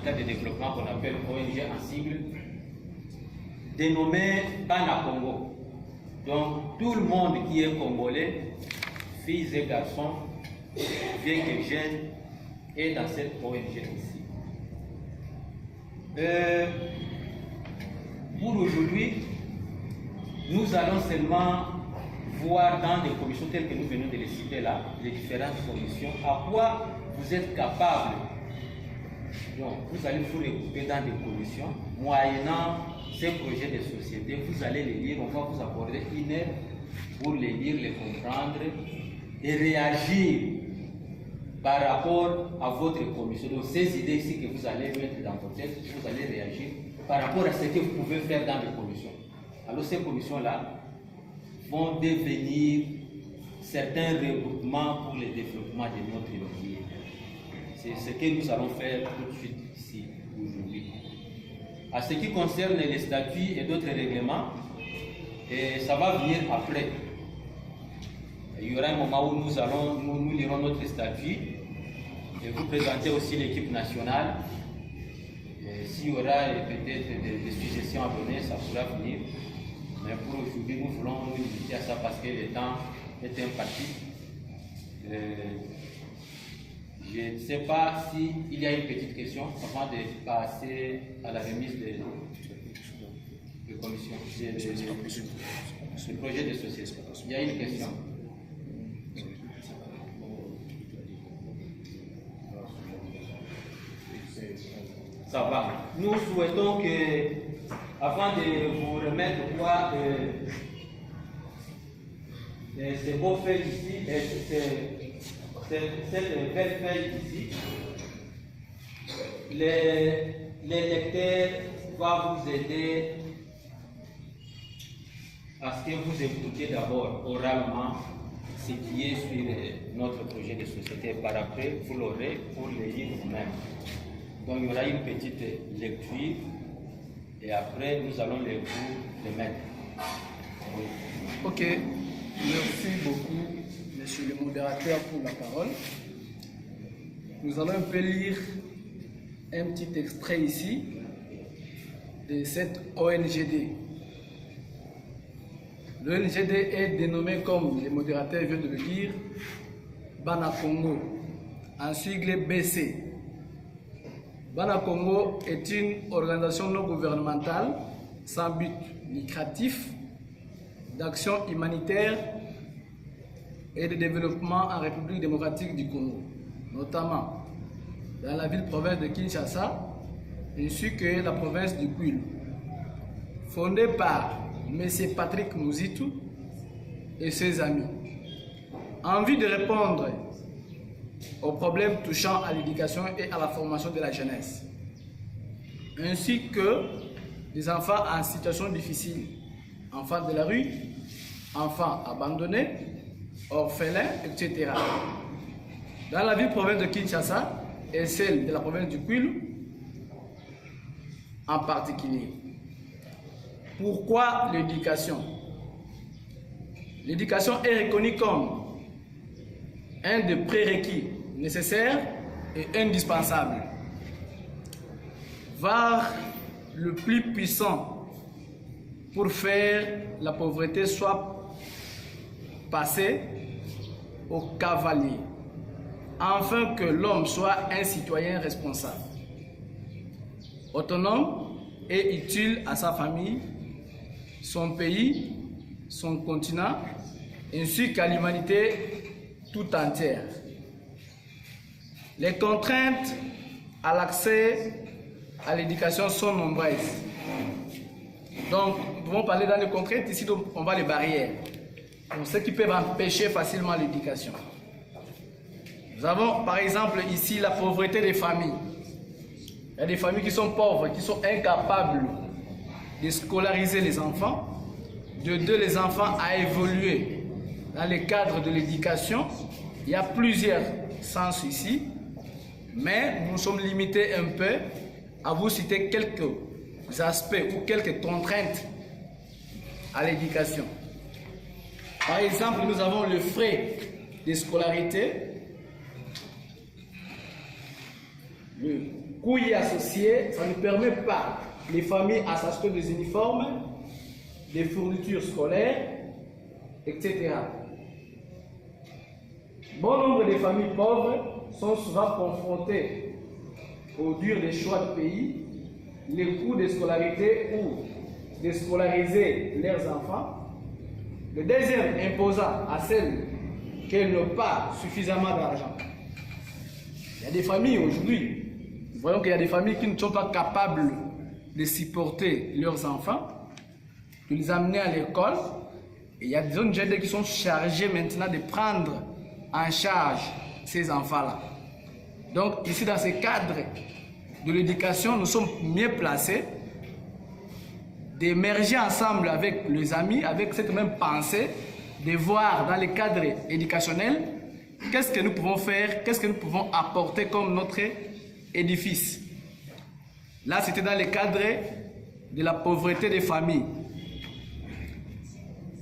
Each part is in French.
humanitaire de développement qu'on appelle ONG en sigle, dénommée Bana Congo. Donc tout le monde qui est congolais, filles et garçons, vieux et jeunes, est dans cette ONG ici. Pour aujourd'hui, nous allons seulement voir dans des commissions telles que nous venons de les citer là, les différentes commissions, à quoi vous êtes capable. Donc, vous allez vous regrouper dans des commissions, moyennant ces projets de société, vous allez les lire, on va vous accorder une heure pour les lire, les comprendre et réagir par rapport à votre commission. Donc, ces idées ici que vous allez mettre dans votre tête, vous allez réagir par rapport à ce que vous pouvez faire dans les commissions. Alors, ces commissions-là vont devenir certains regroupements pour le développement de notre pays. C'est ce que nous allons faire tout de suite ici, aujourd'hui. À ce qui concerne les statuts et d'autres règlements, et ça va venir après. Il y aura un moment où nous lirons notre statut et vous présenter aussi l'équipe nationale. S'il y aura peut-être des suggestions à donner, ça pourra venir. Mais pour aujourd'hui, nous voulons nous limiter à ça parce que le temps est imparti. Je ne sais pas s'il y a une petite question avant de passer à la remise de commission, du projet de société. Il y a une question. Ça va. Nous souhaitons que, avant de vous remettre ces beaux faits ici, cette belle feuille ici, les lecteurs vont vous aider à ce que vous écoutiez d'abord oralement ce qui est sur notre projet de société. Par après, vous l'aurez pour le lire vous-même. Donc il y aura une petite lecture et après nous allons vous les mettre. Oui. Ok, merci beaucoup, monsieur le modérateur, pour la parole. Nous allons un peu lire un petit extrait ici de cette ONGD. L'ONGD est dénommée, comme le modérateur vient de le dire, Bana Congo, en sigle BC. Bana Congo est une organisation non gouvernementale sans but lucratif d'action humanitaire et de développement en République démocratique du Congo, notamment dans la ville-province de Kinshasa ainsi que la province du Kwilu. Fondée par M. Patrick Mouzitou et ses amis, en vue de répondre aux problèmes touchant à l'éducation et à la formation de la jeunesse, ainsi que des enfants en situation difficile, enfants de la rue, enfants abandonnés, orphelins, etc. Dans la ville-province de Kinshasa et celle de la province du Kwilu en particulier. Pourquoi l'éducation? L'éducation est reconnue comme un des prérequis nécessaires et indispensables, voire le plus puissant pour faire la pauvreté soit passée au cavalier, afin que l'homme soit un citoyen responsable, autonome et utile à sa famille, son pays, son continent, ainsi qu'à l'humanité tout entière. Les contraintes à l'accès à l'éducation sont nombreuses. Donc, nous pouvons parler dans les contraintes, ici on voit les barrières. Donc, ceux qui peuvent empêcher facilement l'éducation. Nous avons par exemple ici la pauvreté des familles. Il y a des familles qui sont pauvres, qui sont incapables de scolariser les enfants, d'aider les enfants à évoluer dans le cadre de l'éducation. Il y a plusieurs sens ici, mais nous sommes limités un peu à vous citer quelques aspects ou quelques contraintes à l'éducation. Par exemple, nous avons le frais de scolarité, le coûts y associés, ça ne permet pas les familles à s'acheter des uniformes, des fournitures scolaires, etc. Bon nombre de familles pauvres sont souvent confrontées au dur des choix de pays, les coûts de scolarité ou de scolariser leurs enfants. Le deuxième imposant à celles qui n'ont pas suffisamment d'argent. Il y a des familles aujourd'hui, nous voyons qu'il y a des familles qui ne sont pas capables de supporter leurs enfants, de les amener à l'école. Et il y a des ONG qui sont chargés maintenant de prendre en charge ces enfants-là. Donc ici, dans ce cadre de l'éducation, nous sommes mieux placés d'émerger ensemble avec les amis, avec cette même pensée, de voir dans le cadre éducationnel qu'est-ce que nous pouvons faire, qu'est-ce que nous pouvons apporter comme notre édifice. Là, c'était dans le cadre de la pauvreté des familles.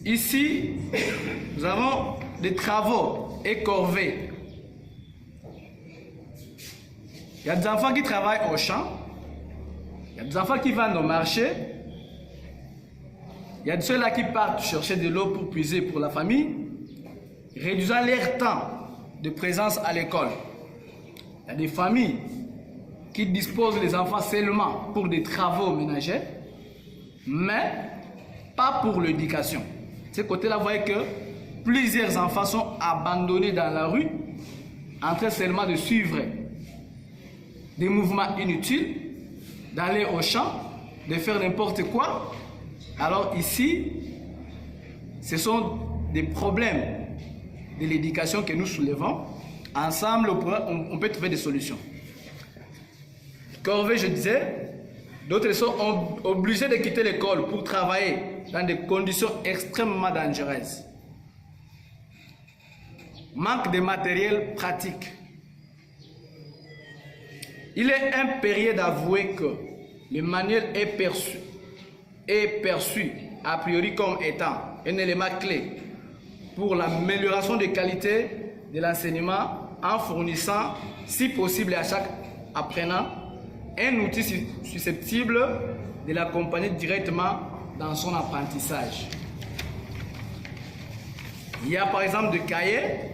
Ici, nous avons des travaux et corvées. Il y a des enfants qui travaillent au champ, il y a des enfants qui vendent au marché, il y a ceux-là qui partent chercher de l'eau pour puiser pour la famille, réduisant leur temps de présence à l'école. Il y a des familles qui disposent les enfants seulement pour des travaux ménagers, mais pas pour l'éducation. De ce côté-là, vous voyez que plusieurs enfants sont abandonnés dans la rue, en train seulement de suivre des mouvements inutiles, d'aller au champ, de faire n'importe quoi. Alors ici, ce sont des problèmes de l'éducation que nous soulevons. Ensemble, on peut trouver des solutions. Corvée, je disais, d'autres sont obligés de quitter l'école pour travailler dans des conditions extrêmement dangereuses. Manque de matériel pratique. Il est impérieux d'avouer que le manuel est perçu a priori comme étant un élément clé pour l'amélioration des qualités de l'enseignement en fournissant, si possible à chaque apprenant, un outil susceptible de l'accompagner directement dans son apprentissage. Il y a par exemple des cahiers,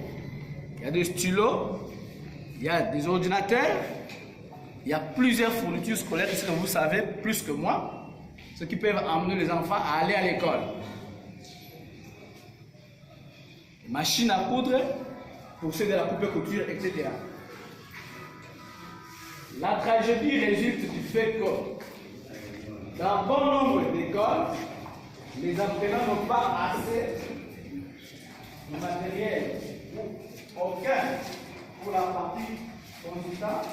il y a des stylos, il y a des ordinateurs, il y a plusieurs fournitures scolaires, ce que vous savez plus que moi, ce qui peuvent amener les enfants à aller à l'école. Machines à coudre, pour ceux de la coupe-couture, etc. La tragédie résulte du fait que dans bon nombre d'écoles, les apprenants n'ont pas assez de matériel ou aucun pour la partie consistante